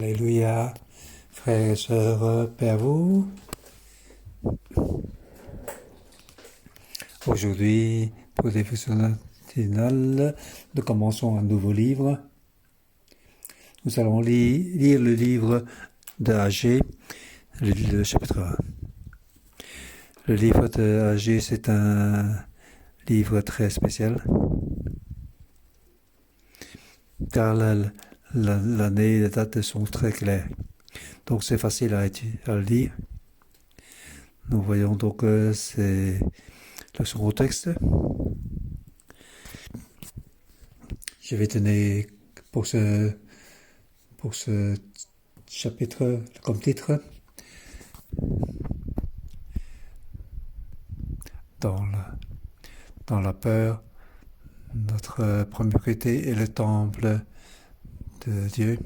Alléluia, frères et sœurs, paix à vous. Aujourd'hui, pour les dévotionnels matinales, nous commençons un nouveau livre. Nous allons lire le livre de Agé, le chapitre 1. Le livre de Agé, c'est un livre très spécial, car l'année et les dates sont très claires. Donc c'est facile à le lire. Nous voyons donc que c'est le second texte. Je vais donner pour ce chapitre comme titre dans la peur, notre priorité est le temple de Dieu,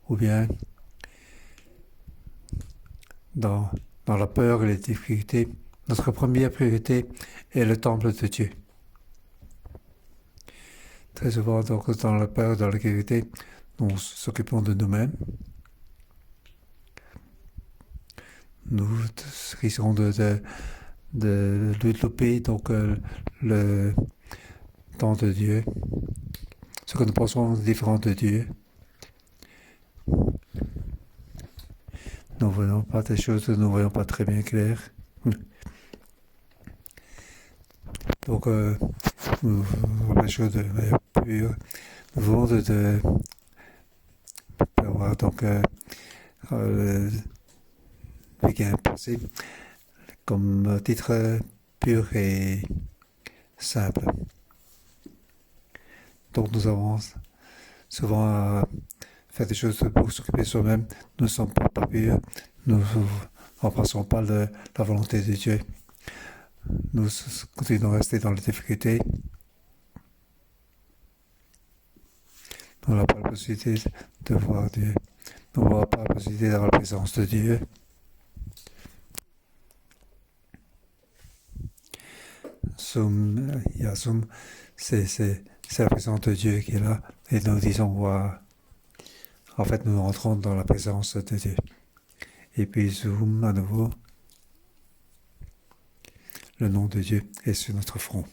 ou bien dans la peur et les difficultés, notre première priorité est le temple de Dieu. Très souvent, donc, dans la peur et dans la difficulté, nous s'occupons de nous-mêmes. Nous risquons de louper donc le temps de Dieu, ce que nous pensons différent de Dieu. Nous ne voyons pas des choses, nous ne voyons pas très bien clair. Donc, nous voyons les choses de manière pure. Nous voulons avoir donc le bien pensé comme titre pur et simple. Donc, nous avons souvent à faire des choses pour s'occuper de soi-même. Nous ne sommes pas purs. Nous n'embrassons pas la volonté de Dieu. Nous continuons à rester dans les difficultés. Nous n'avons pas la possibilité de voir Dieu. Nous n'avons pas la possibilité d'avoir la présence de Dieu. Yasum, c'est la présence de Dieu qui est là. Et nous disons, wow. En fait, nous entrons dans la présence de Dieu. Et puis, zoom à nouveau. Le nom de Dieu est sur notre front.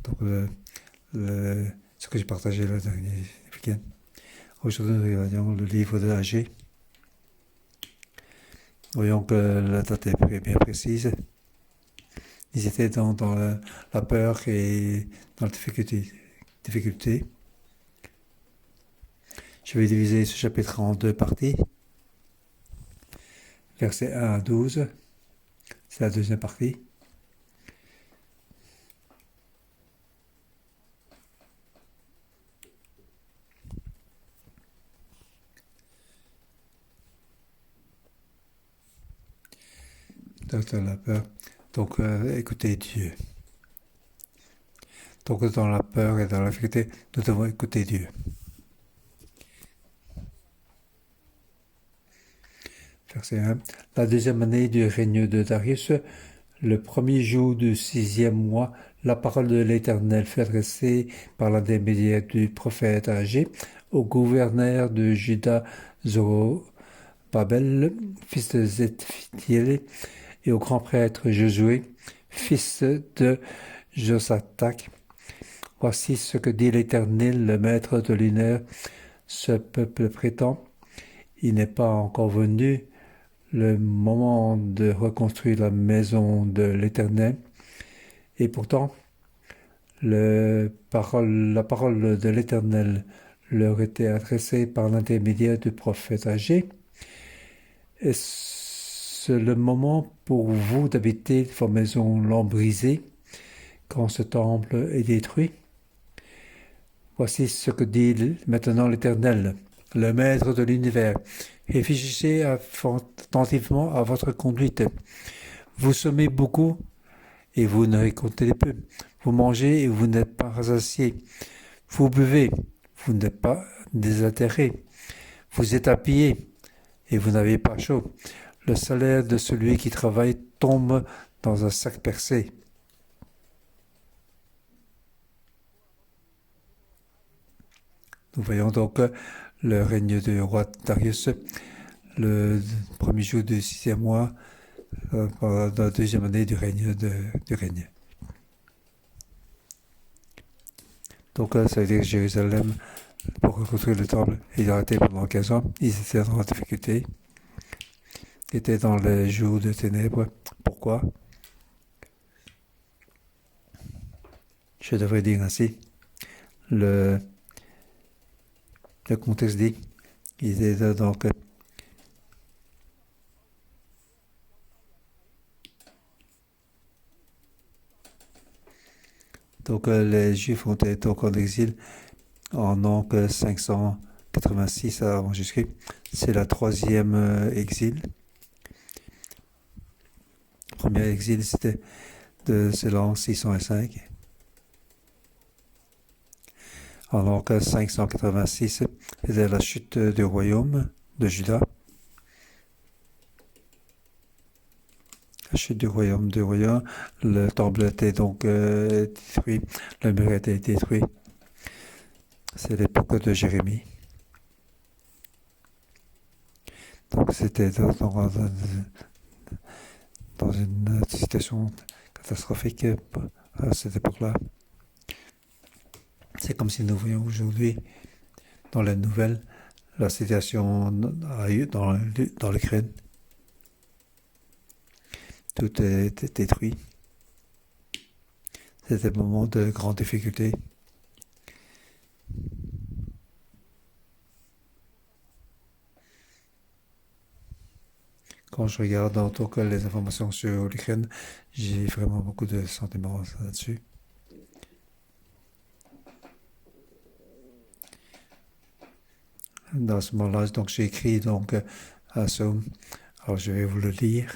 Donc, ce que j'ai partagé le dernier week-end. Aujourd'hui, nous regardons le livre de Agé. Voyons que la date est bien précise. Ils étaient dans la peur et dans la difficulté. Je vais diviser ce chapitre en deux parties. Versets 1 à 12, c'est la deuxième partie. Dans la peur. Donc, écoutez Dieu. Donc, dans la peur et dans la difficulté, nous devons écouter Dieu. Verset 1. La deuxième année du règne de Darius, le premier jour du 6e mois, la parole de l'Éternel fut adressée par l'intermédiaire du prophète Agé au gouverneur de Juda, Zorobabel, fils de Zéphtiel, et au grand prêtre Josué, fils de Josatak. Voici ce que dit l'Éternel, le maître de l'univers. Ce peuple prétend, il n'est pas encore venu le moment de reconstruire la maison de l'Éternel. Et pourtant, la parole de l'Éternel leur était adressée par l'intermédiaire du prophète Agé. Est-ce le moment pour vous d'habiter vos maisons lambrisées quand ce temple est détruit? Voici ce que dit maintenant l'Éternel, le Maître de l'univers. Réfléchissez attentivement à votre conduite. Vous semez beaucoup et vous ne récoltez peu. Vous mangez et vous n'êtes pas rassasiés. Vous buvez, vous n'êtes pas désaltérés. Vous êtes habillés et vous n'avez pas chaud. Le salaire de celui qui travaille tombe dans un sac percé. Nous voyons donc le règne du roi Darius, le premier jour du 6e mois, pendant la deuxième année du règne. Du règne. Donc ça veut dire que Jérusalem, pour reconstruire le temple, il a arrêté pendant 15 ans. Ils étaient en difficulté. Ils étaient dans les jours de ténèbres. Pourquoi? Je devrais dire ainsi. Le contexte dit, ils étaient donc les Juifs ont été donc en exil en donc 586 avant Jésus-Christ. C'est la troisième exil. Le premier exil, c'est l'an 605. En l'an 586, c'était la chute du royaume de Juda. La chute du royaume de Juda. Le temple était donc détruit. Le mur était détruit. C'est l'époque de Jérémie. Donc c'était dans une situation catastrophique à cette époque-là. C'est comme si nous voyons aujourd'hui dans les nouvelles la situation dans l'Ukraine. Tout est détruit. C'était un moment de grande difficulté. Quand je regarde en tout cas les informations sur l'Ukraine, j'ai vraiment beaucoup de sentiments là-dessus. Dans ce moment-là, donc j'ai écrit donc un psaume. Alors je vais vous le lire.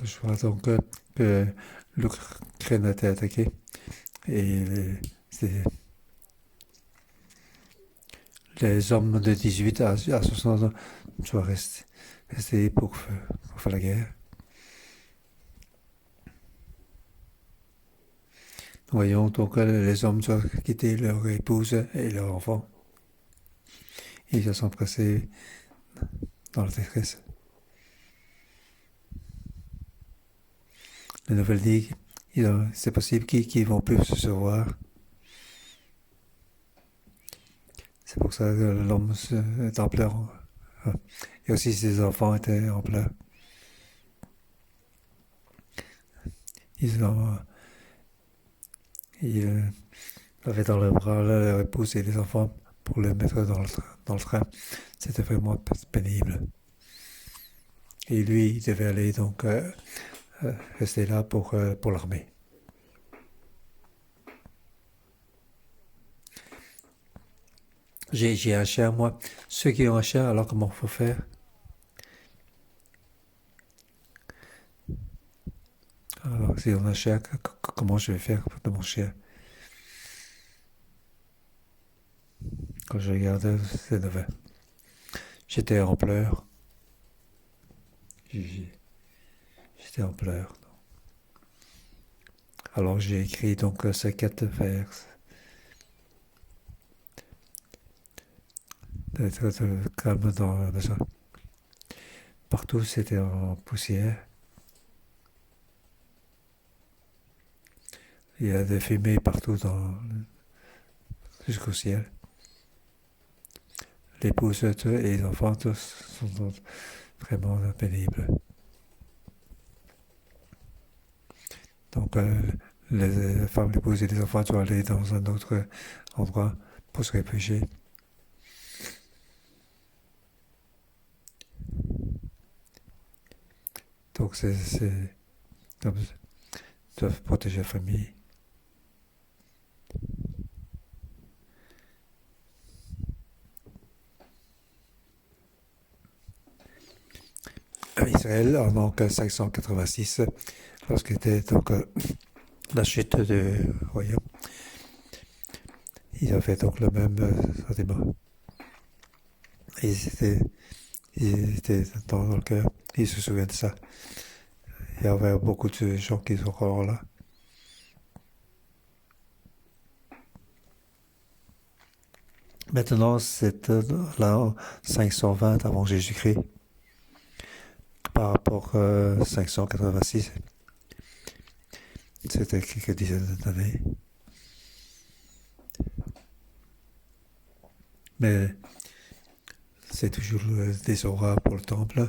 Je vois donc que l'Ukraine a été attaquée et les hommes de 18 à 60 ans doivent rester pour faire la guerre. Voyons donc les hommes doivent quitter leur épouse et leurs enfants. Ils se sont pressés dans la détresse. La nouvelle dit c'est possible qu'ils ne vont plus se voir. C'est pour ça que l'homme est en pleurs. Et aussi ses enfants étaient en pleurs. Ils avaient dans leurs bras leur épouse et les enfants pour les mettre dans le train. C'était vraiment pénible. Et lui, il devait aller donc rester là pour l'armée. J'ai un chien, moi. Ceux qui ont un chien, alors comment il faut faire? Alors, si on a un chien, comment je vais faire de mon chien? Quand je regardais, j'étais en pleurs. J'étais en pleurs. Alors j'ai écrit donc ces 4 vers. D'être calme dans la maison. Partout c'était en poussière. Il y a des fumées partout jusqu'au ciel. L'épouse et les enfants tous sont vraiment pénibles. Donc les femmes, l'épouse et les enfants doivent aller dans un autre endroit pour se réfugier. Donc ils doivent protéger la famille. Israël, en 586, lorsqu'était donc la chute du royaume, ils avaient donc le même sentiment. Et ils étaient dans le cœur, ils se souviennent de ça. Il y avait beaucoup de gens qui sont encore là. Maintenant, c'est l'an 520 avant Jésus-Christ par rapport à 586. C'était quelques dizaines d'années. Mais c'est toujours des auras pour le temple.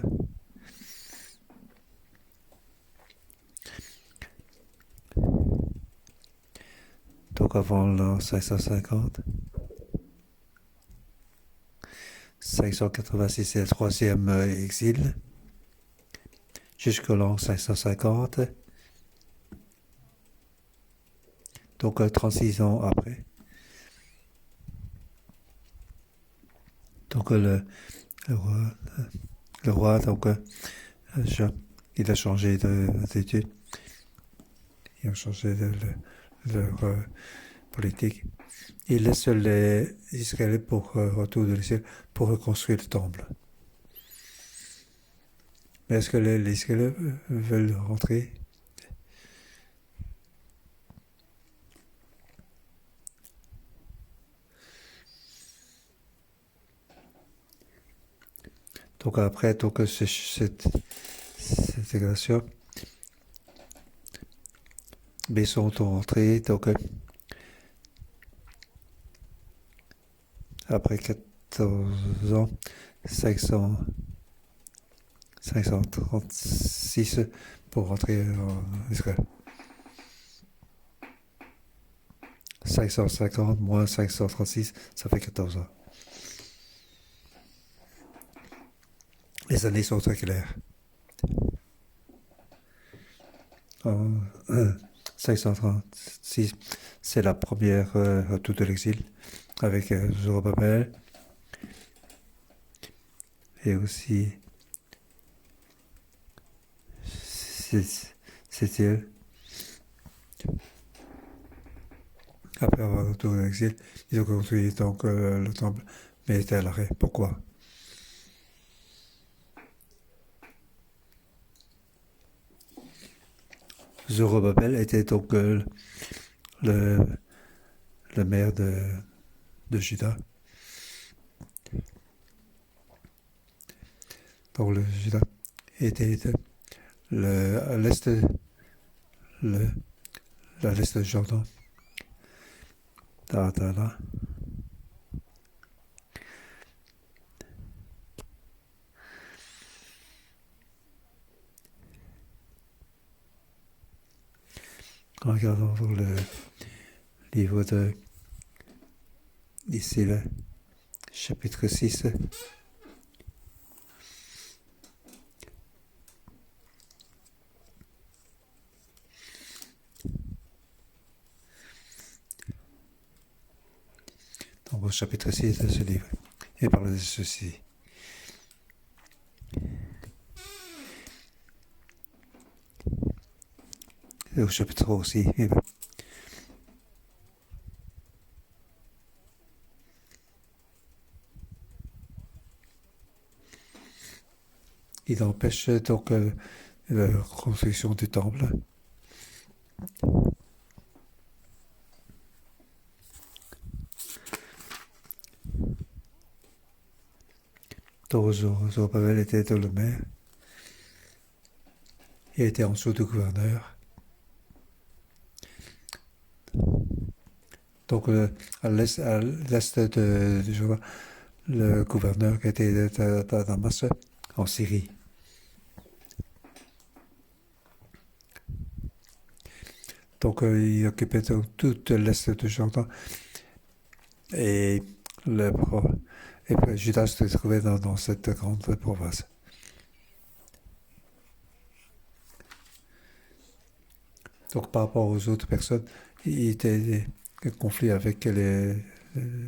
Donc avant l'an 550. 586, c'est le troisième exil. Jusqu'au l'an 550. Donc 36 ans après. Donc le roi donc, il a changé d'étude. Il a changé de leur politique. Il laisse les Israéliens pour retour de l'Israël pour reconstruire le temple. Mais est-ce que les Israéliens veulent rentrer? Donc après, donc, cette intégration, mais ils sont rentrés, donc après 14 ans, 500, 536 pour rentrer en Israël. 550 moins 536, ça fait 14 ans. Les années sont très claires. En 536, c'est la première retour de l'exil avec Zorobabel et aussi Sétiel. Après avoir retourné à l'exil, ils ont construit donc le temple, mais il était à l'arrêt. Pourquoi? Zorobabel était donc le, le maire de Juda. Donc le Juda était à l'est le, à l'est de Jordan. Là. Regardons le livre de ici, le chapitre 6. Donc au chapitre 6 de ce livre, il parle de ceci. Et au chapitre 3 aussi. Il empêche donc la construction du temple. Donc Zorobabel était le maire. Il était en dessous du gouverneur. Donc à l'est de Juda, le gouverneur qui était à Damas, en Syrie. Donc il occupait tout l'est de Jordan. Et, Judas se trouvait dans cette grande province. Donc par rapport aux autres personnes, il était en conflit avec les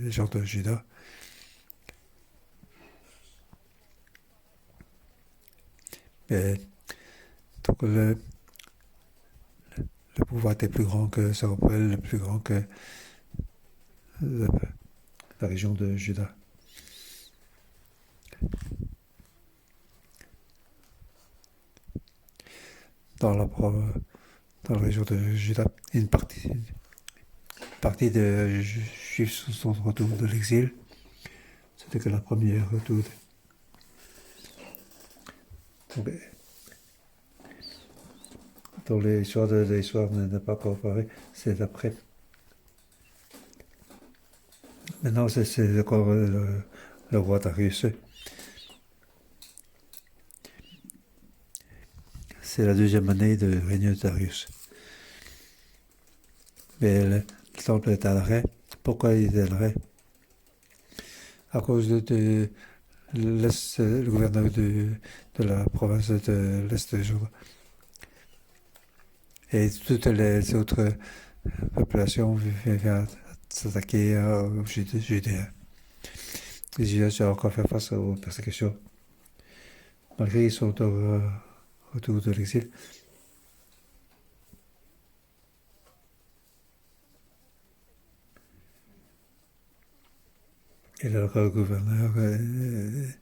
gens de Juda. Et donc pouvoir était plus grand que Zerubbabel, plus grand que le- la région de Juda. Dans dans la région de Juda, une partie des Juifs sont de retour de l'exil. C'était que la première retour. Donc, dans l'histoire n'est pas comparée, c'est après. Maintenant, c'est encore le roi Darius. C'est la deuxième année de règne de Darius. Mais le temple est à l'arrêt. Pourquoi il est à l'arrêt? À cause de l'Est, le gouverneur de la province de l'Est de Juda. Et toutes les autres populations viennent s'attaquer aux Judéens. Les Judéens sont encore fait face aux persécutions. Malgré qu'ils sont autour de l'exil. Et le gouverneur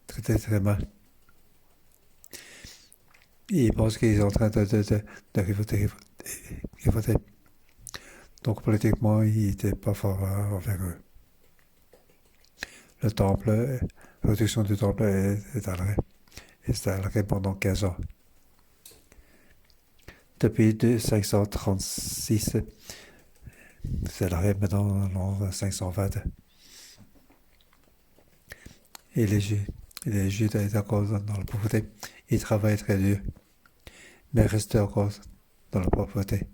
traitait très mal. Ils pensent qu'ils sont en train de révolter. Donc politiquement, il n'était pas fort envers eux. Le temple, la réduction du temple est à l'arrêt. Et c'est à l'arrêt pendant 15 ans. Depuis 536, c'est à l'arrêt maintenant en 520. Et les Juifs étaient encore dans la pauvreté. Ils travaillent très dur, mais restent encore dans la pauvreté.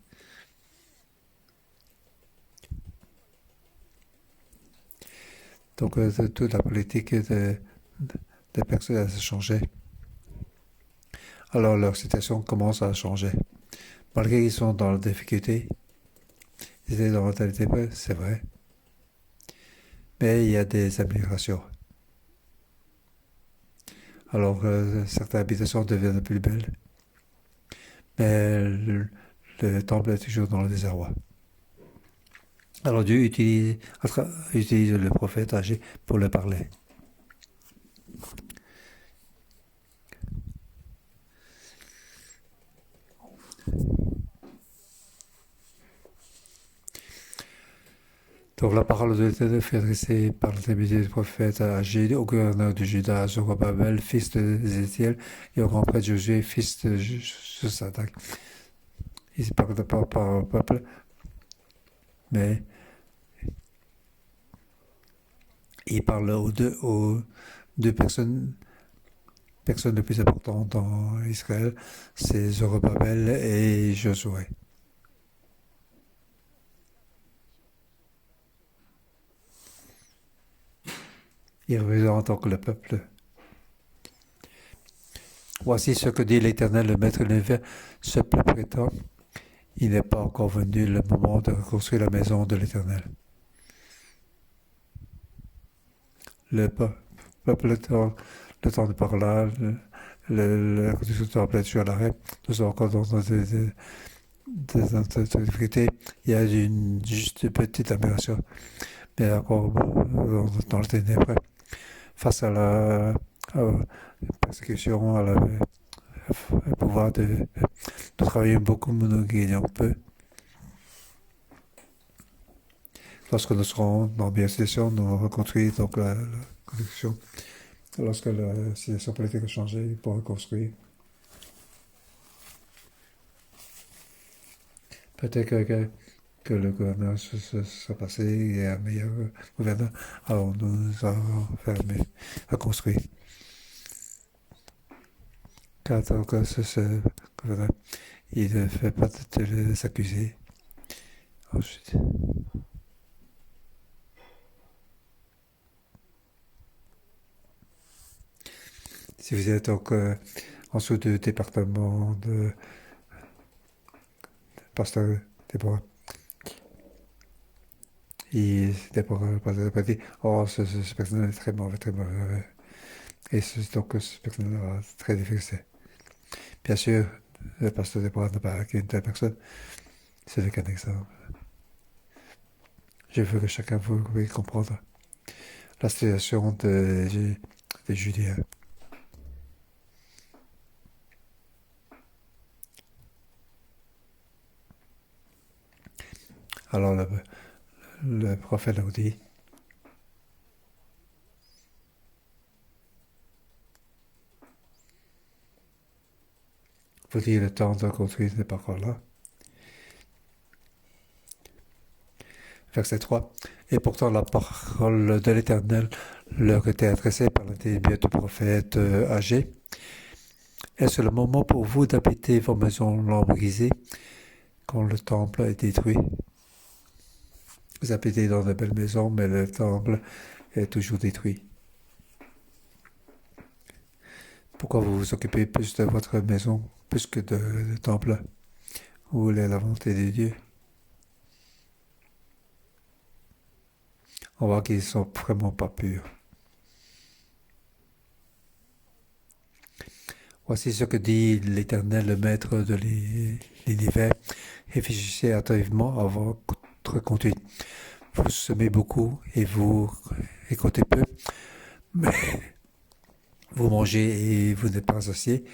Donc toute la politique des personnes a changé. Alors leur situation commence à changer. Malgré qu'ils sont dans la difficulté, ils étaient dans la mentalité, c'est vrai. Mais il y a des améliorations. Alors certaines habitations deviennent plus belles. Mais le temple est toujours dans le désarroi. Alors Dieu utilise le prophète âgé pour le parler. Donc la parole de l'Éternel fut adressée par l'intermédiaire du prophète âgé au gouverneur de Juda, à Zorobabel, fils de Zétiel, et au grand prêtre Josué, fils de Josadak. Il ne parle pas par le peuple, mais il parle aux deux personnes les plus importantes dans Israël, c'est Zorobabel et Josué. Il représente donc le peuple. Voici ce que dit l'Éternel, le Maître de l'univers. Ce peuple prétend, il n'est pas encore venu le moment de reconstruire la maison de l'Éternel. Le peuple attend le temps de par là, la construction du temple est toujours à l'arrêt. Nous sommes encore dans des difficultés. Il y a juste une petite amélioration, mais encore dans le ténèbre. Face à la persécution, au pouvoir de travailler beaucoup, nous gagnons peu. Lorsque nous serons dans la meilleure situation, nous reconstruisons donc la construction. Lorsque la situation politique a changé, pour reconstruire. Peut-être que le gouverneur sera passé et un meilleur gouverneur. Alors nous allons faire reconstruire. Car donc ce gouverneur, il ne fait pas de les accuser. Ensuite. Si vous êtes donc en dessous du département de pasteur Déborah, Déborah pas dit, oh, ce personnage est très mauvais, très mauvais. Et donc ce personnage est très difficile. Bien sûr, le pasteur Déborah n'a pas qu'une telle personne. Ce n'est qu'un exemple. Je veux que chacun puisse comprendre la situation des Juliens. Alors le prophète nous dit, vous dites le temps de construire n'est pas encore là. Verset 3. Et pourtant la parole de l'Éternel leur était adressée par l'intelligence du prophète âgé. Est-ce le moment pour vous d'habiter vos maisons lambrisées quand le temple est détruit? Vous habitez dans de belles maisons, mais le temple est toujours détruit. Pourquoi vous vous occupez plus de votre maison, plus que de temple? Où est la volonté de Dieu? On voit qu'ils ne sont vraiment pas purs. Voici ce que dit l'Éternel, le Maître de l'univers. Réfléchissez attentivement à votre conduite. Vous semez beaucoup et vous récoltez peu, mais vous mangez et vous n'êtes pas associé.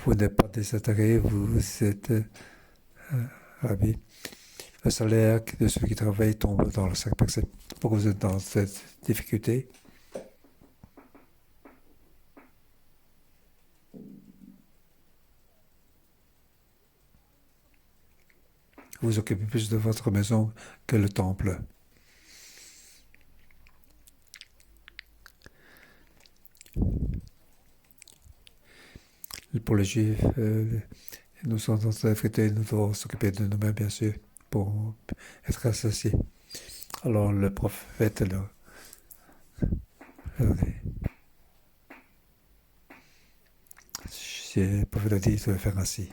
Vous n'êtes pas désintéressé, vous êtes ravi. Le salaire de ceux qui travaillent tombe dans le sac. Pourquoi vous êtes dans cette difficulté? Vous vous occupez plus de votre maison que le temple. Pour les Juifs, nous sommes dans cette difficulté, nous devons s'occuper de nous-mêmes, bien sûr, pour être associés. Alors le prophète leur dit, le prophète leur dit de faire ainsi.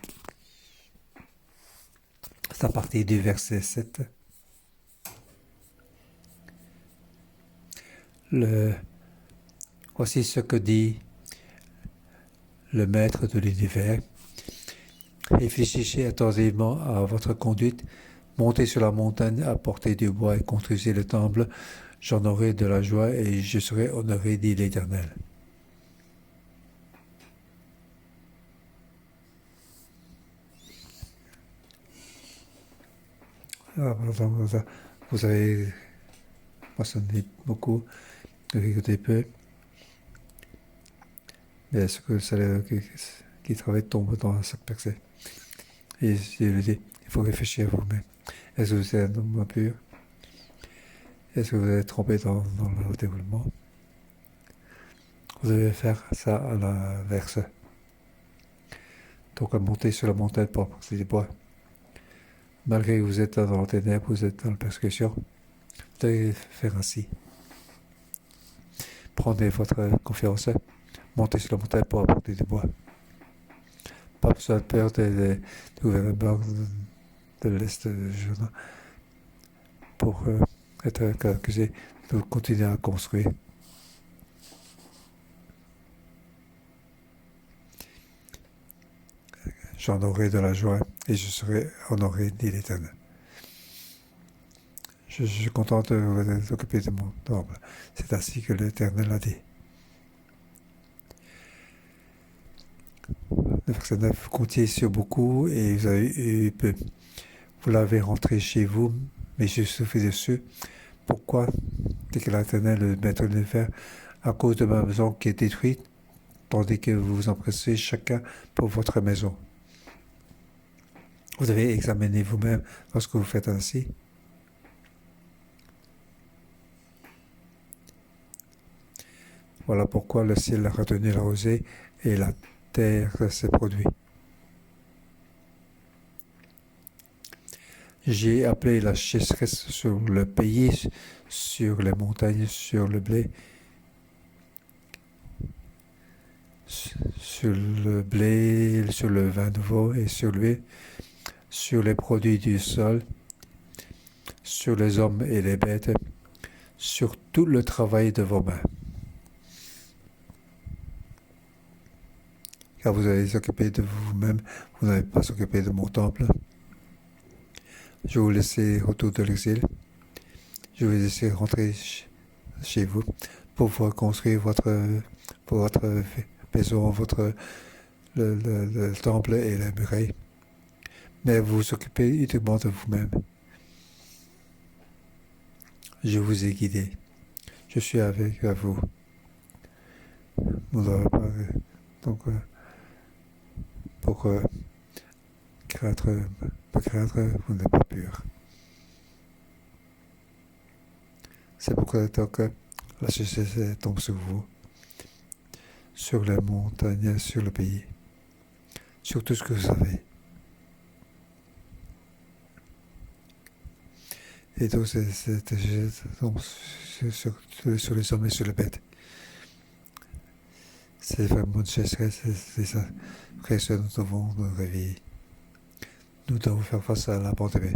C'est à partir du verset 7. Voici ce que dit le Maître de l'univers. Réfléchissez attentivement à votre conduite. Montez sur la montagne, apportez du bois et construisez le temple. J'en aurai de la joie et je serai honoré, dit l'Éternel. Vous avez moissonné beaucoup, récolté peu. Mais est-ce que le salaire qui travaille tombe dans un sac percé? Et je lui dis, il faut réfléchir à vous-même. Est-ce que vous êtes un homme pur? Est-ce que vous êtes trompé dans le déroulement? Vous devez faire ça à l'inverse. Donc, à monter sur la montagne pour apporter du bois. Malgré que vous êtes dans le ténèbre, vous êtes dans la persécution, vous devez faire ainsi. Prenez votre confiance, montez sur la montagne pour apporter du bois. Pas besoin de peur du gouvernement de l'Est de Jordan pour être accusé de continuer à construire. J'en aurai de la joie et je serai honoré, dit l'Éternel. Je suis content de vous occuper de mon temple. C'est ainsi que l'Éternel a dit. Le verset 9, vous comptiez sur beaucoup et vous avez eu peu. Vous l'avez rentré chez vous, mais je souffle dessus. Pourquoi, dit que l'Éternel, le Maître de l'univers, à cause de ma maison qui est détruite, tandis que vous vous empressez chacun pour votre maison. Vous devez examiner vous-même lorsque vous faites ainsi. Voilà pourquoi le ciel a retenu la rosée et la terre s'est produit. J'ai appelé la sécheresse sur le pays, sur les montagnes, sur le blé, sur le vin nouveau et sur l'huile, sur les produits du sol, sur les hommes et les bêtes, sur tout le travail de vos mains. Car vous allez s'occuper de vous-même, vous n'allez pas s'occuper de mon temple. Je vais vous laisser retour de l'exil. Je vais vous laisser rentrer chez vous pour pouvoir construire votre maison, le temple et la muraille. Mais vous vous occupez uniquement de vous-même. Je vous ai guidé. Je suis avec vous. Nous n'avons pas donc pour craindre, vous n'êtes pas pur. C'est pourquoi donc la société tombe sur vous, sur les montagnes, sur le pays, sur tout ce que vous avez. Et donc c'est sur les hommes et sur les bêtes. C'est vraiment une sécheresse, c'est ça. Après ça, nous devons nous réveiller. Nous devons faire face à la pandémie.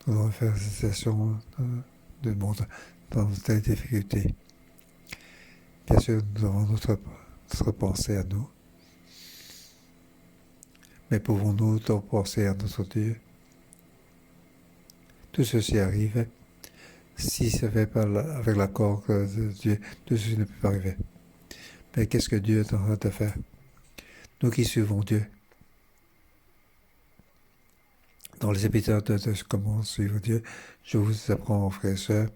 Nous devons faire cette situation du monde dans telle difficulté. Bien sûr, nous avons notre pensée à nous. Mais pouvons-nous donc penser à notre Dieu? Tout ceci arrive. Si ça ne fait pas avec l'accord de Dieu, tout ceci ne peut pas arriver. Mais qu'est-ce que Dieu est en train de faire? Nous qui suivons Dieu. Dans les épisodes de comment suivre Dieu, je vous apprends, frères et sœurs,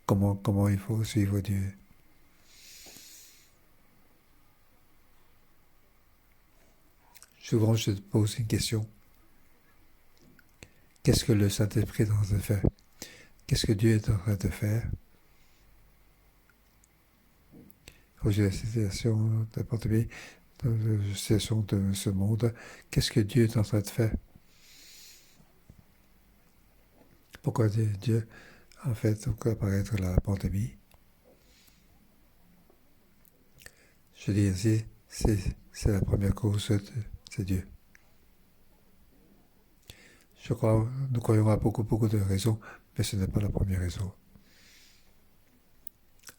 comment il faut suivre Dieu. Souvent, je te pose une question. Qu'est-ce que le Saint-Esprit est en train de faire? Qu'est-ce que Dieu est en train de faire? Aujourd'hui, la situation de la pandémie, la situation de ce monde, qu'est-ce que Dieu est en train de faire? Pourquoi Dieu a fait donc apparaître la pandémie? Je dis ainsi, c'est la première cause de Dieu. Nous croyons à beaucoup de raisons, mais ce n'est pas la première raison.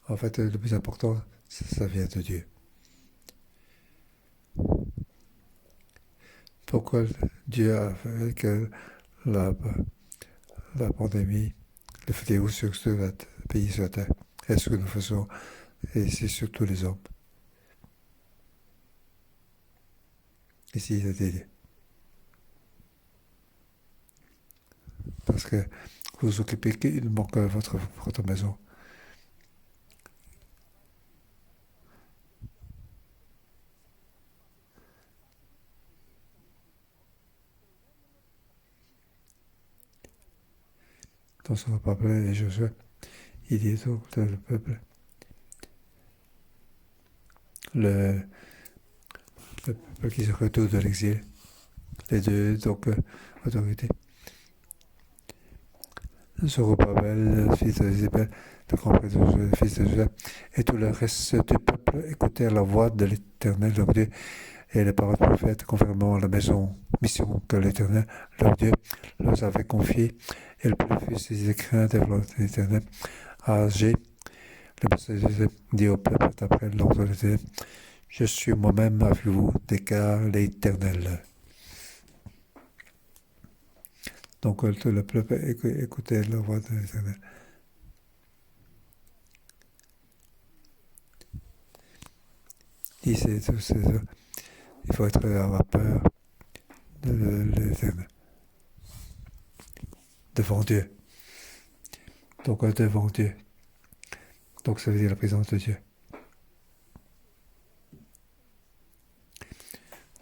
En fait, le plus important, ça vient de Dieu. Pourquoi Dieu a fait que la pandémie, le fléau sur le pays sur la terre, et ce que nous faisons, et c'est surtout les hommes. Ici, il a dit. Parce que vous vous occupez uniquement de votre maison. Dans son peuple et Josué, il dit donc le peuple, le peuple qui se retourne de l'exil, les deux donc autorités. Zorobabel, le fils de Zébel, le grand-père de Josué, le fils de Josué, et tout le reste du peuple écoutèrent la voix de l'Éternel, leur Dieu, et les paroles prophètes confirmant la mission que l'Éternel, leur Dieu, leur avait confiée. Et le peuple fut saisi de crainte devant l'Éternel. Agé, le messager dit au peuple d'après l'ordre de l'Éternel, je suis moi-même avec vous, déclare l'Éternel. Donc tout le peuple écoutait la voix de l'Éternel. Il faut être à la peur de l'Éternel. Devant Dieu. Donc devant Dieu. Donc ça veut dire la présence de Dieu.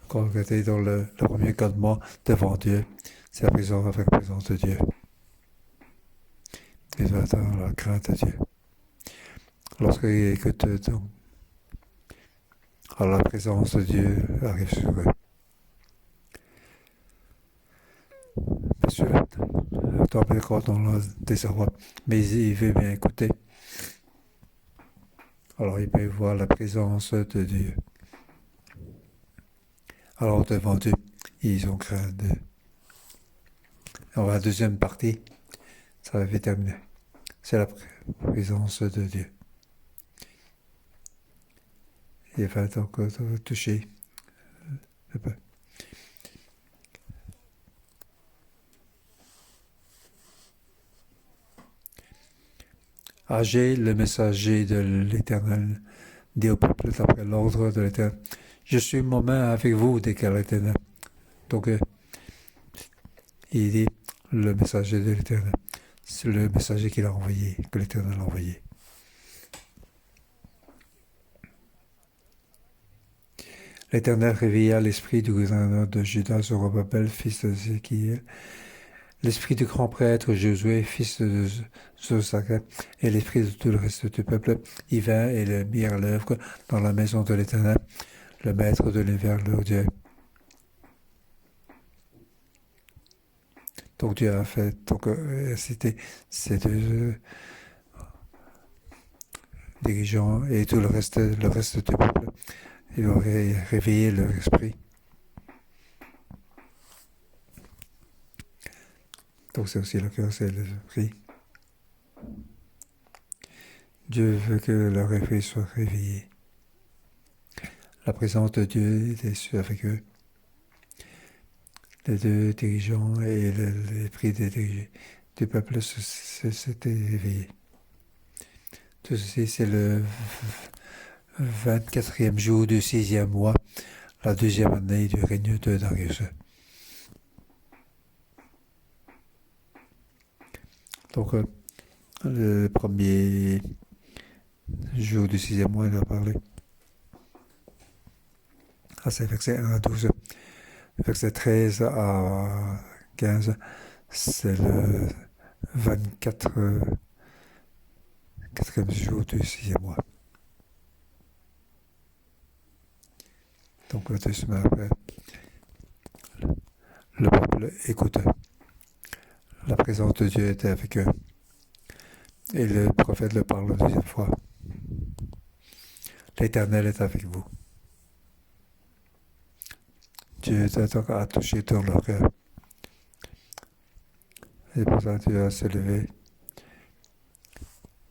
Quand on regardait dans le premier commandement devant Dieu, c'est la présence avec la présence de Dieu. Et dans la crainte de Dieu. Lorsqu'ils écoutent donc, alors la présence de Dieu arrive sur eux. Bien sûr, tant bien encore dans le désarroi, mais il veut bien écouter. Alors il peut voir la présence de Dieu. Alors devant Dieu, ils ont craint de... Alors la deuxième partie, ça va vite terminer. C'est la présence de Dieu. Il va donc toucher le peuple. Agé, le messager de l'Éternel, dit au peuple d'après l'ordre de l'Éternel, je suis moi-même avec vous, déclare l'Éternel. Donc, il dit, le messager de l'Éternel, c'est le messager qu'il a envoyé, que l'Éternel a envoyé. L'Éternel réveilla l'esprit du gouverneur de Juda, Zorobabel, fils de Zéchiel, l'esprit du grand prêtre Josué, fils de Josagat, et l'esprit de tout le reste du peuple, y vint et le mirent à l'œuvre dans la maison de l'Éternel, le maître de l'univers, leur Dieu. Donc Dieu a fait, donc c'était ces deux dirigeants et tout le reste du peuple. Il aurait réveillé leur esprit. Donc c'est aussi le cœur, c'est l'esprit. Dieu veut que leur esprit soit réveillé. La présence de Dieu était avec eux. Les deux dirigeants et l'esprit du peuple s'étaient réveillés. Tout ceci, c'est le 24e jour du 6e mois, la 2e année du règne de Darius. Donc, le premier jour du 6e mois, il a parlé. Ah, c'est verset 1 à 12. Verset 13 à 15, c'est le 24e jour du 6e mois. Donc, 2 semaines après, le peuple écoutait. La présence de Dieu était avec eux. Et le prophète le parle la deuxième fois. L'Éternel est avec vous. Dieu a touché dans leur cœur. Et pour ça, Dieu a se levé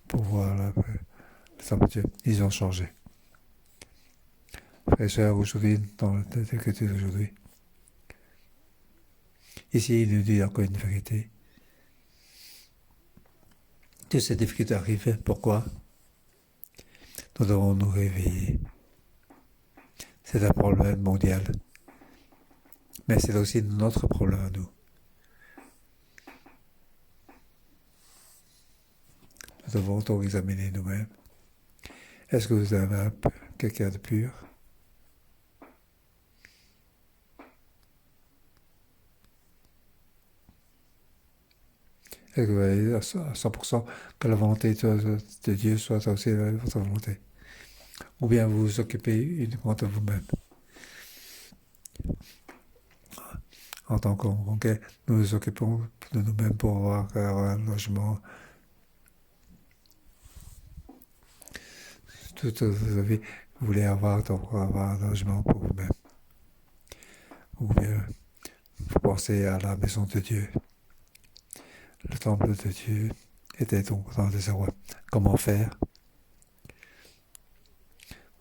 pour voir la présence de Dieu. Ils ont changé. Frères et sœurs, aujourd'hui, dans le texte d'écriture d'aujourd'hui, ici, il nous dit encore une vérité. Toutes ces difficultés arrivent. Pourquoi? Nous devons nous réveiller. C'est un problème mondial. Mais c'est aussi notre problème à nous. Nous devons donc examiner nous-mêmes. Est-ce que vous avez quelqu'un de pur? Est-ce que vous avez à 100% que la volonté de Dieu soit aussi votre volonté? Ou bien vous vous occupez uniquement de vous-même? En tant qu'Anglais, nous nous occupons de nous-mêmes pour avoir un logement. Toute votre vie, vous voulez avoir un logement pour vous-même. Ou bien vous pensez à la maison de Dieu. Le temple de Dieu était donc dans le désarroi. Comment faire?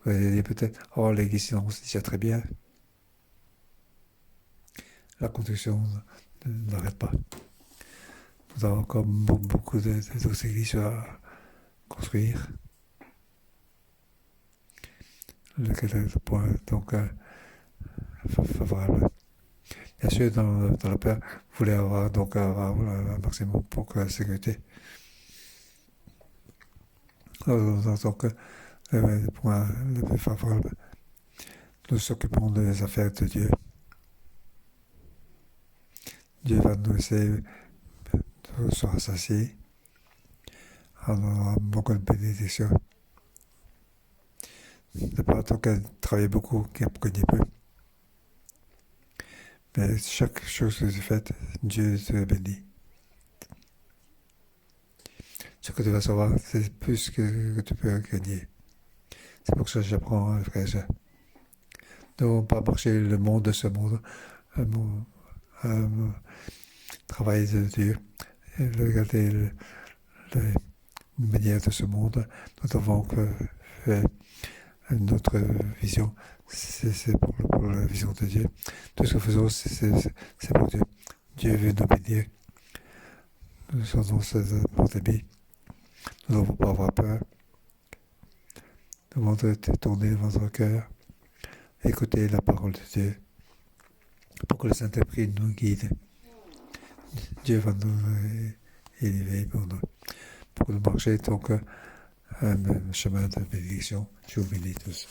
Vous allez dire peut-être, oh l'église c'est déjà très bien. La construction n'arrête pas. Nous avons encore beaucoup d'autres églises à construire. Lequel est le point donc favorable. Bien sûr, dans le plan, vous voulez avoir donc un maximum pour la sécurité. Donc, le point le plus favorable, nous nous occupons des affaires de Dieu. Dieu va nous laisser se rassasier en beaucoup de bénédictions. Ne pas donc travailler beaucoup, gagner peu. Mais chaque chose que tu fais, Dieu te bénit. Ce que tu vas savoir, c'est plus que tu peux gagner. C'est pour ça que j'apprends, frère. Ne devons pas marcher le monde de ce monde, travail de Dieu, et regarder la manière de ce monde. Nous devons faire notre vision, c'est pour la vision de Dieu. Tout ce que nous faisons, c'est pour Dieu. Dieu veut nous bénir. Nous sommes dans cette pandémie. Nous n'avons pas avoir peur. Nous devons tourner votre cœur, écouter la parole de Dieu, pour que le Saint-Esprit nous guide. Dieu va nous élever pour nous marcher donc un chemin de bénédiction. Je vous bénis tous.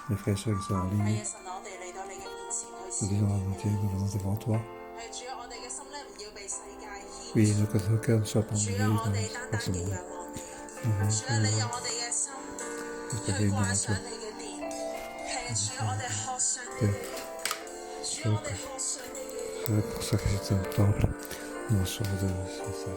Mes frères et sœurs qui sont en ligne, nous disons à mon Dieu, nous venons devant toi. Oui, que nos cœurs ne soient pas emmêlés dans ce monde. Nous voulons que ta vie nous entoure. C'est pour ça que c'est un temple. Nous sommes de ça.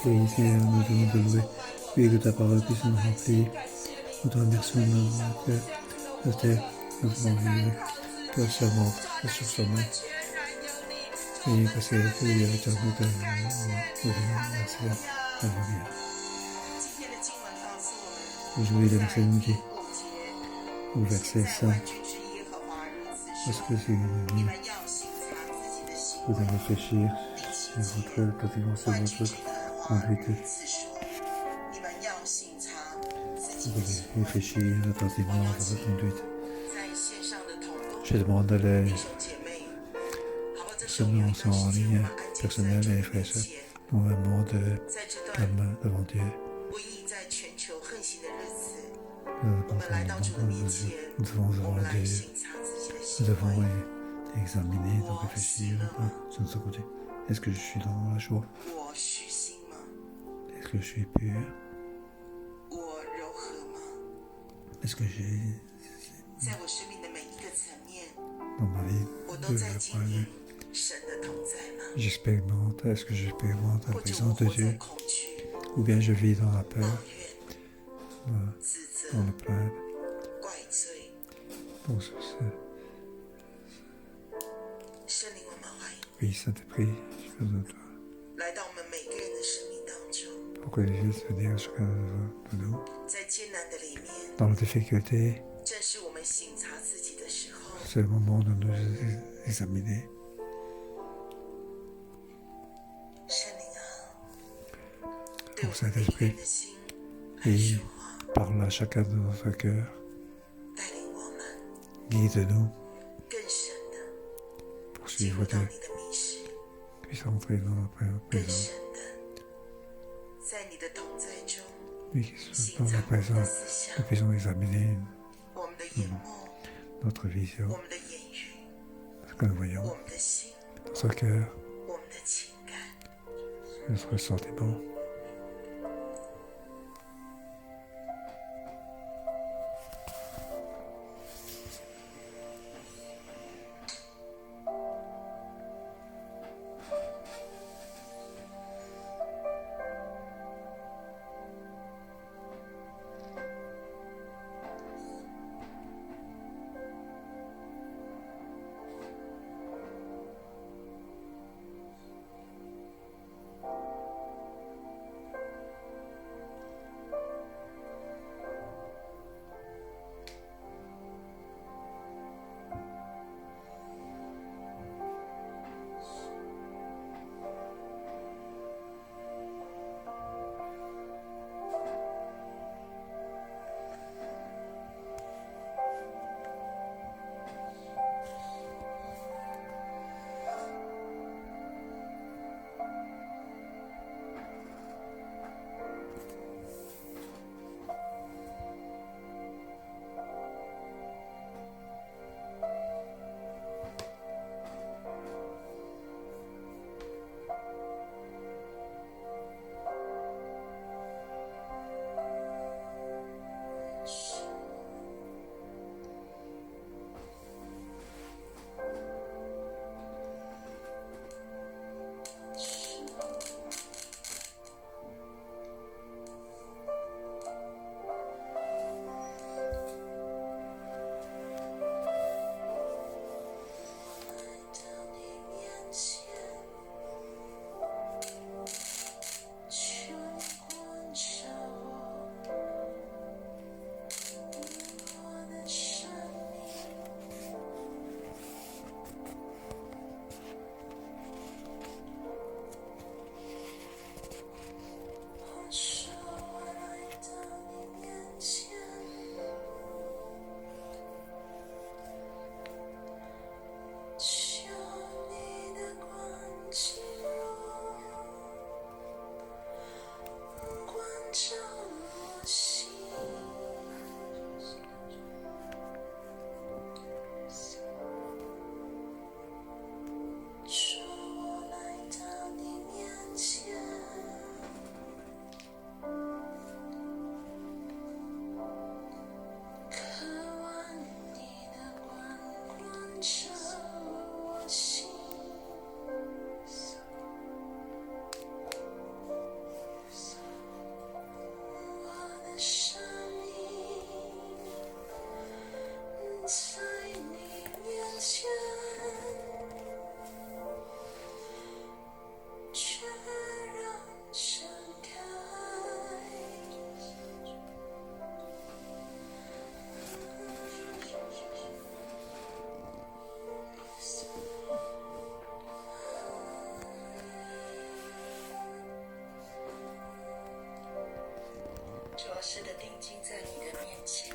Oui, Seigneur, nous devons te louer. Oui, que ta parole puisse nous remplir. Nous te remercions de terre. Nous devons vivre que ce mot, que sur ce mot. Et que c'est le véritaire nous devons merci. Alléluia. Aujourd'hui, le verset nous dit, au verset 5, parce que c'est venu, vous devez réfléchir sur votre quasiment sur votre conduite. Vous devez réfléchir attentivement à votre conduite. Je demande les personnes qui sont en ligne, personnels et frères, un moment de calme devant Dieu. quand on est dans nous devons examiner, de réfléchir de notre côté. Est-ce que je suis dans la joie? Est-ce que je suis pur? Est-ce que j'ai dans ma vie j'expérimente, est-ce que j'expérimente la présence de Dieu? Ou bien je vis dans la peur, dans le plainte. Donc, oui, Saint-Esprit, je veux de toi. Pour que Dieu se venir à chacun de nous. Dans la difficulté, c'est le moment de nous examiner. Donc, Saint-Esprit, et parle à chacun de notre cœur. Guide-nous pour suivre Dieu. Puisse entrer dans la présence. Oui, dans la présence, nous puissions examiner notre vision, ce que nous voyons, notre cœur, notre sentiment.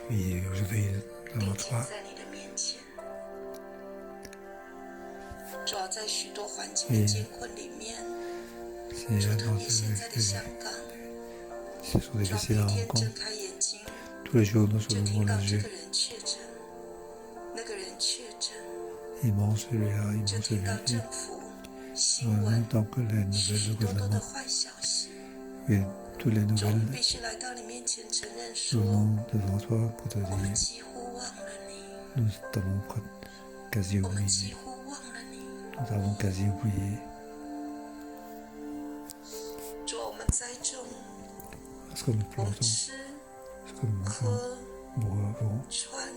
Oui, aujourd'hui, dans notre foi, et c'est dans ce sont difficiles à rencontrer. tous les jours nous 就 ouvrons 听到 les 这 yeux. 个人确诊，那个人确诊， Il ment celui-là, il 就 ment 听到 celui-là. 政府新 En 闻 même temps que les 许 nouvelles 许多多的 gouvernements 坏消息， et toutes les 主，我们 nouvelles, 必须来到你面前承认 nous 说， venons devant toi pour te 我们 dire, 几乎忘了你， nous t'avons quasi 我们几 oublié. 乎忘了你。 Nous avons quasi oublié. 主，我们栽种， Ce que nous 我们 plantons, 吃、 ce que nous mangeons, 喝、 boivons, 穿，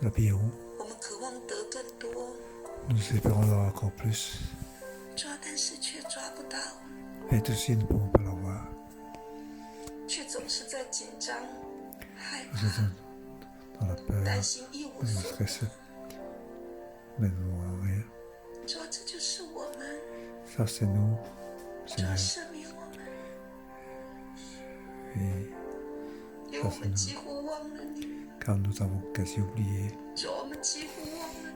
l'habillons, 我们渴望得更多， nous espérons avoir encore plus. 抓但是却抓不到， Et tout ceci, nous ne pouvons pas l'avoir. 却总是在紧张、害 Nous 怕、 sommes dans la peur, 担心一无 dans le 所 stress, mais nous n'avons rien. 主，这就是我们， Ça, c'est nous, 主 Seigneur. 赦免我们， Et 因为我们几乎忘了你， car nous avons quasi oublié. 主，我们几乎忘了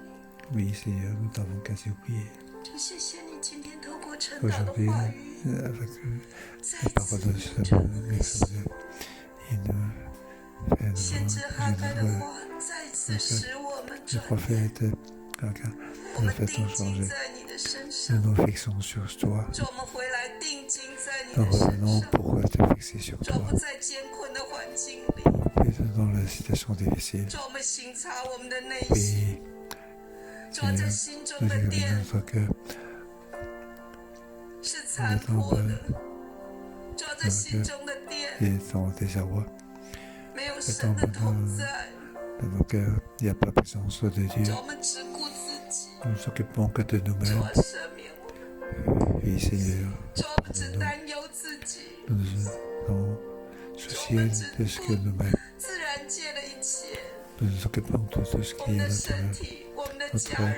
你。 Oui, Seigneur, nous avons quasi oublié. 主，谢谢你今天透过陈导的 Aujourd'hui, 话语， avec 再 les 一 paroles 次 de ce mercredi, il nous fait 先知哈该的 nous 话，再次使我们 le 转变。 prophète, regarde, 我 nous 们 fait 定 nous 睛 changer. 在你的身 Nous 上， nous fixons sur toi. 主，我们回来定睛在你 Nous 的身 revenons 上， pour te fixer sur 主， toi. 不在艰困的环境里， Et dans la situation difficile, 主，我们省察我们的内心， oui, 主，在心中 nous 的 examinons 殿 notre cœur. 是残破的，主，在心中的殿 Et dans tes voix, 没有神的同在， dans nos cœurs, il n'y a pas la présence de 主， Dieu. 我们只顾自己， Nous ne nous occupons que de 主 nous-mêmes. 啊，赦免我们， Oui, Seigneur, 主，我们只担忧自己， nous nous avons soucié de ce que nous-mêmes. 自然界的一切， Nous nous occupons de tout ce 我 qui 们 est 的身 naturel. 体，我们的家人，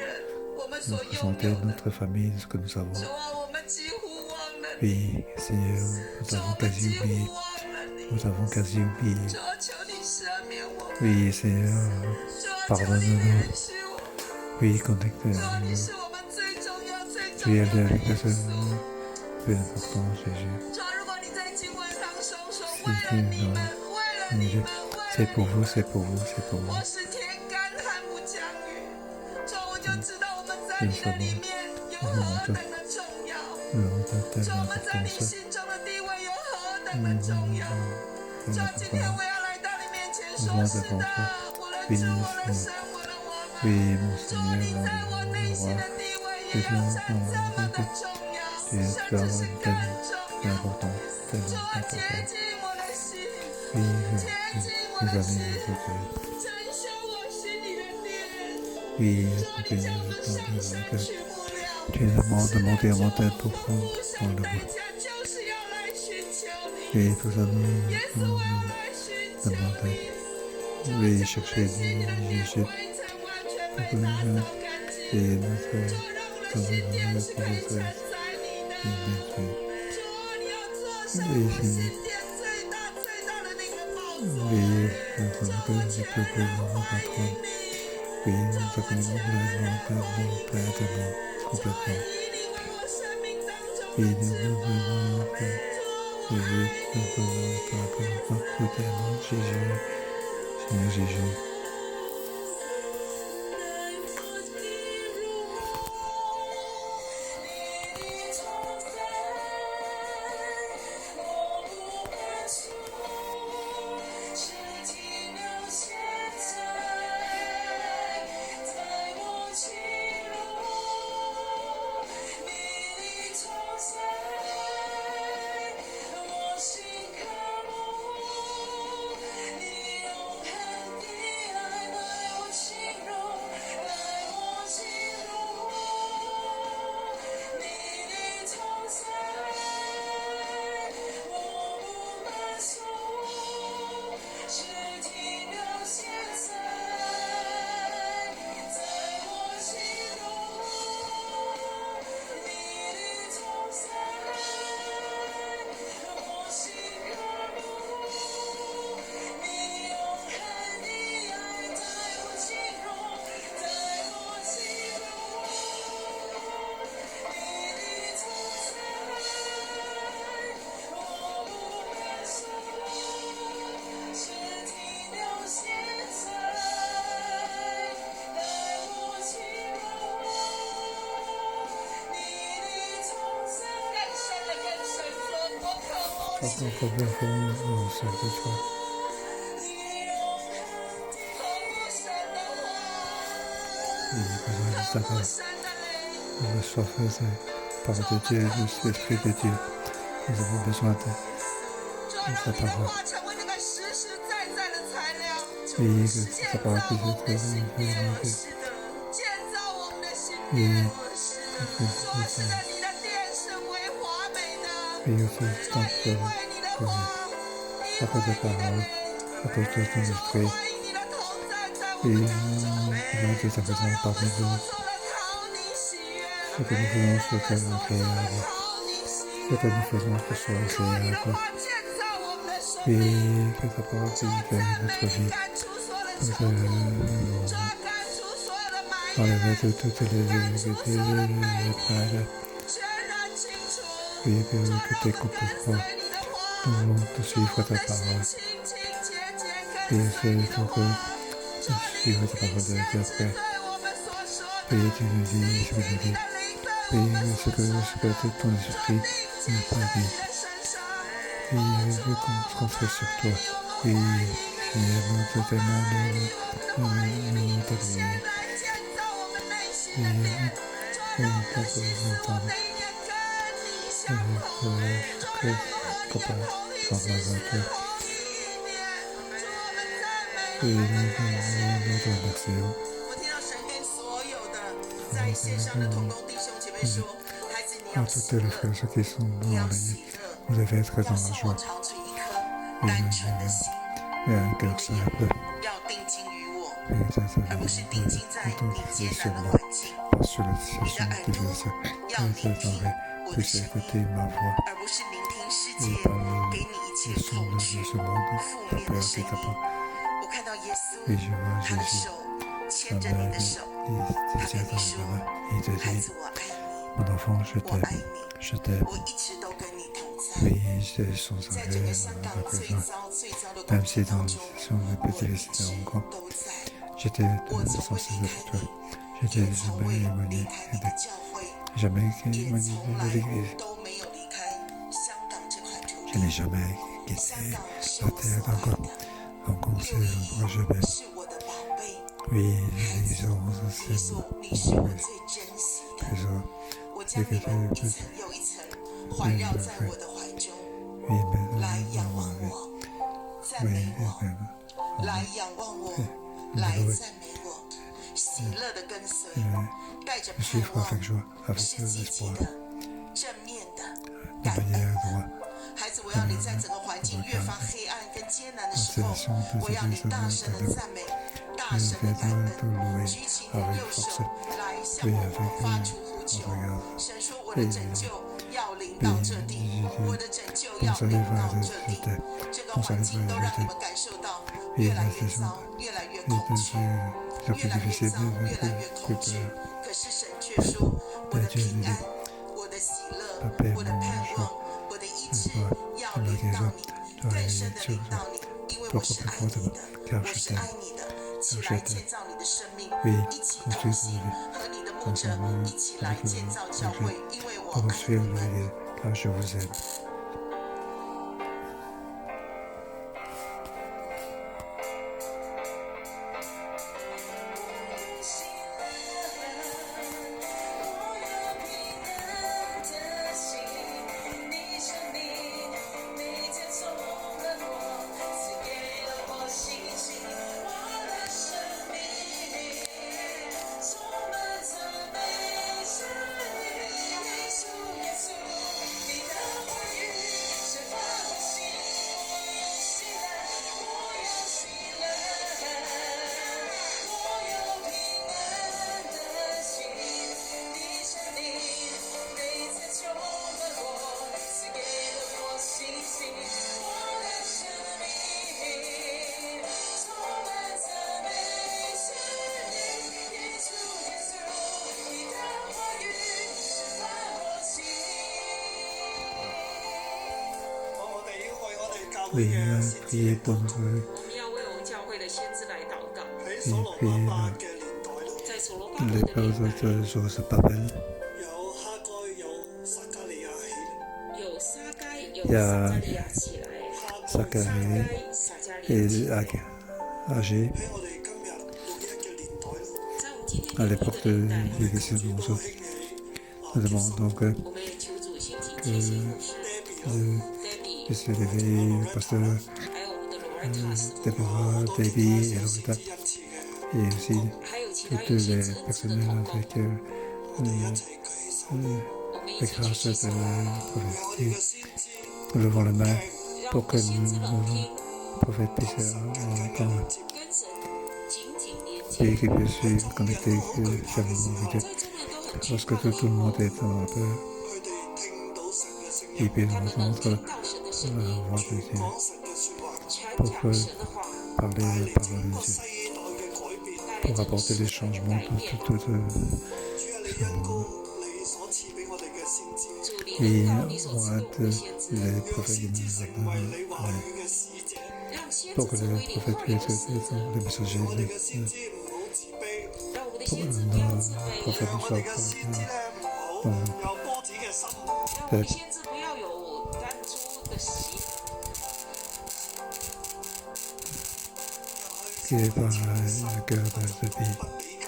我们所 Notre 拥 santé, 有的。 notre famille, ce que nous avons. 主啊，我们几乎忘了你， Oui, Seigneur, nous 主，我 avons 们 quasi 几乎 oublié. 忘了你。 Nous avons quasi oublié. 主啊，求你赦免我们， Oui, Seigneur, 主啊，求你 pardonne-nous. 怜悯我们。 Oui, connectez 主啊，你 nous. 是我们最重要、最 Tu 重 es 要 le 的 avec 耶 le 稣。 plus important, Jésus. 主啊，如果你在经文当中说， C'est 为了 Dieu, 你们，为了你们，为 C'est 了 pour 你 vous, 们， c'est pour vous, c'est pour 我 vous. 使天干旱不降雨。主啊，我就知道我们在你的里面有何等的重要。 Nous avons de 主 telle 啊，我们在你 importance. 心中的地位有何等的重要。主啊，今天我要来到你面前说：是的，我的主，我的神，我的王啊！ Oui, mon 主啊，你 Seigneur, 在我 mon 内心 roi, 的地位也要占这么的重要， tu 甚 peux 至 avoir 是 une 更 telle 重 très 要。 importance, 主 tellement 啊，洁 importante. 净我的心， Oui, 洁净我 nous 的心， allons nous 珍修我心里的殿。 Oui, 主啊，你叫我们上山 que 去牧料。 tu nous demandes de monter en montagne 主， pour 我们 prendre 付上 dans le 代 bois. 价，就是要来寻求你。 Et tout ça, 耶稣，我要来寻求你。主啊， oui, 将我 chercher 们心里的殿 Jésus. 灰尘完全被打扫干净。 Et notre 主啊，让我们的心殿是可以承载你的。 主啊，你要做成我们心殿最大最大的那个宝座。 Oui, 主啊，我全然欢迎你。 oui, nous 主啊，我 accueillons 全然 complètement, 欢迎你。 complètement, 主啊， complètement. 以你为我生命当中 Oui, 的 nous 指望。 voulons 主啊，我 Jésus, 爱 nous 你。 voulons pas Jésus, Seigneur Jésus. encore un peu de fond sur le toit. Et besoin juste d'avoir le soif par de Dieu, de l'Esprit de Dieu. Nous avons besoin de sa parole. Et que sa parole puisse être et aussi tant que à cause de ta parole, à cause de ton esprit, et besoin de ta présence parmi nous, ce que nous faisons soit agréable, ce que nous faisons que soit agréable, et que ta parole puisse faire notre vie, que enlever toutes les prêts, et que tes coupes nous de suivre ta parole, et c'est pour que suivre ta parole de après, et tu nous dis ce que tu dis, et ce que ton esprit nous a dit, et je concentrer sur toi, et nous totalement nous t'agréer, et nous t'entendre, que papa s'en va vers toi, et nous te remercions. À toutes les frères qui sont en ligne, vous devez être dans la joie, et un cœur simple, et ça c'est sur moi, pas sur la situation difficile, et c'est vrai, puisse écouter ma voix, et pas le son de ce monde, ta peur et ta peur. Et je vois Jésus, la main, il tient dans les mains, il te dit, mon enfant, je t'aime, oui, c'est son sacré, même si dans la situation de petit encore, j'étais censé avec toi, j'étais jamais éloigné de l'église, je n'ai jamais quitté la terre encore, donc on sait pourquoi je vais. Oui, les gens s'aiment, c'est que tu oui, mais来仰望我，赞美我，来仰望我，来赞美我，喜乐的跟随，带着盼望，是积极的、正面的、感恩的。孩子，我要你在整个环境越发黑暗跟艰难的时候，我要你大声的赞美，大声的感恩，举起你的右手来向我发出呼求。神说：“我的拯救要临到这地，我的拯救要临到这地。这个环境都让你们感受到越来越糟，越来越恐惧，越来越糟，越来越恐惧。可是神却说：我的平安，我的喜乐，我的盼望，我的医治要临到你，更深的临到你，因为我是爱你的，我是爱你的。起来建造你的生命，一起同行，和你的牧者一起来建造教会，因为我爱你们。” Je vous aime. priez pour nous. 我们要为我们教会的先知来祷告。在所罗巴伯的年代，有撒该， Il y a 起来， Zacharie 撒加利 et 起来。 Agé 喺我哋今日六一嘅年代咯，在我们今天 à 六一 l'époque 的 de 年代， l'église de Monceau. 興起 Nous demandons que 我们也求主兴起接心牧師 le Debbie， puisse élever le pasteur 还有我们的 Loretta 师母， Deborah, Debbie et Loretta, 恩賜嘅， et aussi 还有其他 toutes 有些 les 恩赐的 personnels 同工， avec 我哋一齊舉起手，我们一 les 起举 grâces 起 de 手， 我哋 prophétie. 嘅先知 Nous levons les mains 让 pour 我 que 们先知 nous, 们听， prophètes puissent entendre 跟神紧紧连 et 接。 qu'ils puissent se connecter fermement avec Dieu. 在中人都很惧 Lorsque 怕 tout le monde est dans la peur, 佢哋聽到神嘅聲 ils 音， puissent 他们能 entendre 听到神的声 la 音， voix de Dieu, 講神嘅説話，传 pour 讲神的话， parler 帶 la 嚟 parole 整 de 個 Dieu, 世代嘅改變。带 pour 来整个 apporter 世 des 代的 changements 改 dans 变。 toute 主啊，你恩膏你所賜俾我哋嘅先知，主，你 et 恩膏你所赐 on 给我们的 hâte 先知， les 讓 prophètes 先 de 知成為你話 nous, 語嘅使者，让先 pour 知 que 成 les 为你 prophètes 话语的 puissent 使 être 者， les messagers 我哋 de 嘅先知唔好自卑，让我们的 pour 先 que 知不要自 nos 卑， prophètes 讓 ne 我 soient 哋嘅先知 pas 咧唔好有波子嘅心，让我们先知不要有单猪的心， guidés par le cœur de vie. 不比較，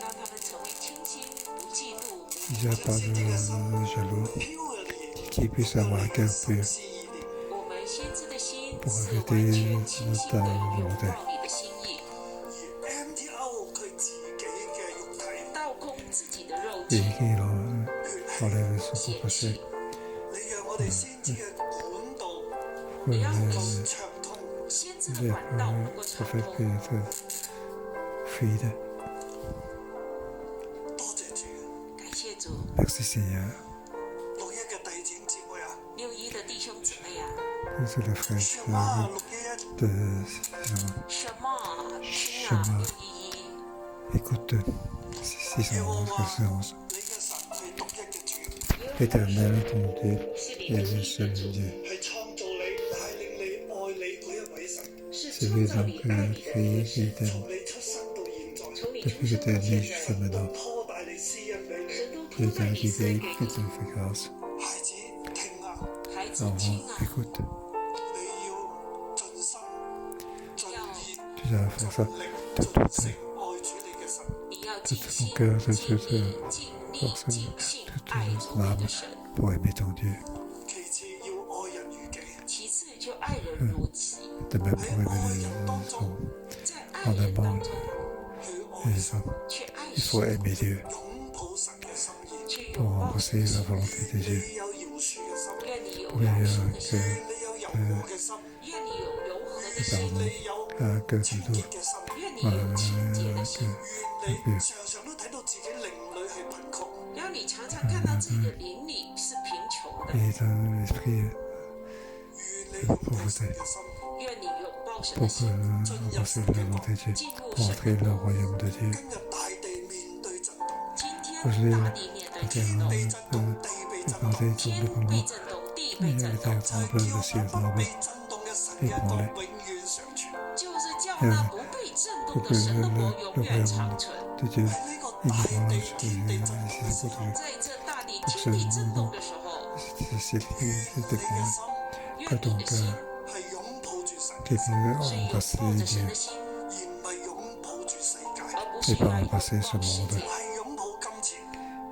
让他们成为清心，不嫉妒， Il n'y a pas de jaloux, 飄嘅嘢， qui puisse avoir un cœur pur 思意念。我们先知的心 pour 是 refléter 完全清晰的 ta 拥 volonté. 抱你的心意，而 MTO 佢自己嘅肉體，倒空自己的肉 et 体， qu'il enlève son 血 propre 气 péché,，你讓我哋先知嘅管道 pour 你让我 les 们暢通。先知的管道能夠暢 prophètes 通。 puissent être fluides. 多謝主，感謝主， Merci Seigneur. 六一嘅弟兄姊妹啊，六一的弟兄姊妹啊， Tous les frères 什麼六一 de 什麼聽啊，六一一， écoute 611 séances. 你嘅神係獨一嘅主， L'éternel, ton Dieu, 是 est 你 le 的 seul 主， Dieu. 係創造你、帶領你、愛你嗰一位神，是 C'est 創 lui 造 donc 你、愛你的 créé 那 et 神， t'aime. 從你出生到現在，從你 Depuis 出 que 生 tu es 到 né 現 jusqu'à 在， maintenant, 拖帶你施恩俾你。神都 je 托 t'ai 帶你 guidé 賜給 et te 你。 fait grâce. 孩子聽啊，孩子 Enfant, 聽啊， écoute, 你要盡心、盡意、 tu dois faire ça 力、 de 盡 tout 性愛主你嘅神。你要盡 ton 心、 cœur, de 盡 toute 意、盡力、 force, 盡性 de 愛 toute 主 ton 你 âme 的神。 pour aimer ton Dieu, 其次要愛人如己，其次就愛人如己， de même 喺 pour aimer 愛 les 人當 gens. 中在愛人當中去 Et 愛 les 神， hommes, 去愛 il faut 神， aimer Dieu 擁抱神嘅心意。去 pour 擁抱 embrasser 神 la volonté de Dieu. 你有饒恕嘅心，願你有 Oui, 饒 un 恕的心， cœur 你有柔和嘅心，願你有柔和的 de 心， pardon, 你有 un cœur 清 de 潔 doux, 嘅心。願你有清潔的心，願你常常都睇到自己靈裏係貧窮，讓你常常看到自己的靈裡是貧窮的， et dans l'esprit 願你擁抱神嘅心，願你擁抱神 pour 的心， embrasser la volonté de Dieu, 進入 pour 神 entrer 的 dans le 國。 royaume de Dieu. 今日大地面對震動，今天 Aujourd'hui, 大地面對震動，地震動，地被震動， regardez 天 complètement 被震動，地被 et 震 la 動， terre 就係 tremble, le 叫 ciel 那不被 tremble. 震動嘅神嘅國永遠常存。就是叫那不被震動的神的國永遠長存。 De Dieu, 喺呢個 il 大 nous 地 range 天地震動嘅 ici 時 pour 候， Dieu. 在這大地天地震動的時候， C'est ciel qui est 你嘅 découvert, 心願 que 你 ton 的心 cœur 係擁抱住神 qui 嘅心， peut 是擁 embrasser 抱着神 Dieu 的心，而唔係擁抱住世界，而不是 et pas 來擁 embrasser 抱 ce 世 monde, 界，係擁抱金錢。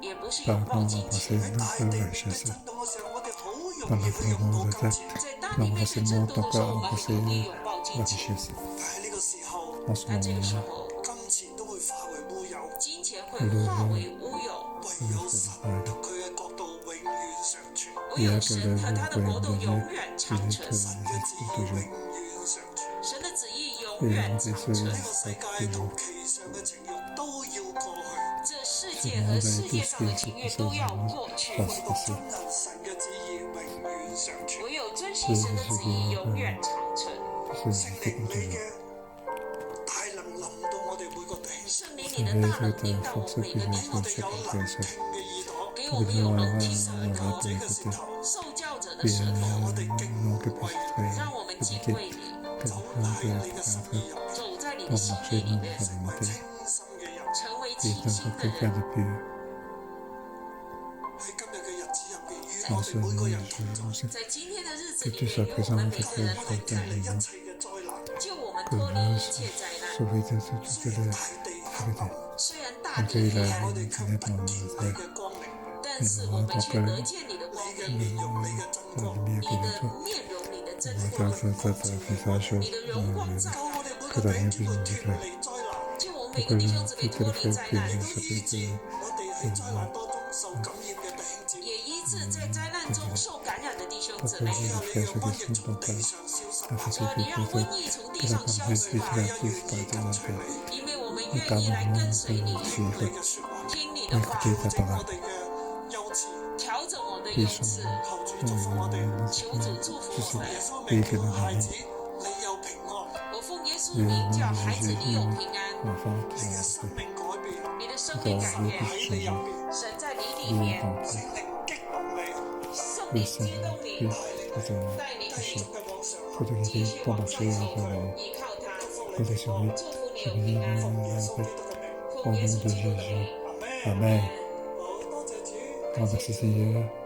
也不是 pas 擁抱 non 金 embrasser 錢。喺大地 notre 面對 richesse. 震動嘅時候，我哋好 Dans 容易 le 去擁 mouvement 抱 de 金 terre, 錢，在大地面對震動的時候，我們很容易擁抱 la 金錢。 richesse. 但係呢個時候， En ce 但這個時 moment, 候，金錢都會化為烏有，金錢會化為烏有，唯有神同佢嘅國度永遠常存，唯有神和他的國度永遠長存， que 神嘅旨意 toujours 永遠常存。神的旨意永 et 遠 embrasser 長存。呢個世界同其上嘅情慾都要過去，這世界和世界上的情慾都要過去，唯獨遵行神嘅旨意永遠常存。唯有遵行神的旨意永遠長存。 c'est 聖 ce 靈 que 你 nous 嘅大能臨到我哋每個弟兄，聖靈你的大能臨到我們每個弟兄，我哋有能聽嘅耳朵，給我們有能聽的耳教朵，者嘅舌頭，受教者的舌頭，我哋敬畏你，讓我們敬畏你，走在你嘅心意入面，走在你的心意裡面，成為清心嘅人。成為 et 清 d'un 心的 quelqu'un 人。 de pur. 喺今日嘅日子入邊，願告诉你，是在今天的日子这里面，就是非常的我们每个人好的理由，救我们不脱离能一切灾难。所谓的这个虽然大我可以来地黑暗，今天帮我在但是我们却得见你的光明，你的面容，你的真光，你的荣光照耀。就我们每个弟兄姊妹脱离灾难，也医治在灾难中受感染的弟兄姊妹。主啊，你让瘟疫从地上消失吧，因为我们愿意来跟随你，听你的话，调整我们的用词，求主祝福我们。我奉耶稣名叫孩子你有平安，你的生命改变，神在你里面，圣灵激动你，带领你继续往前行，依靠他，祝福你有平安。奉耶稣基督的名，阿妹，阿们。我们谢谢。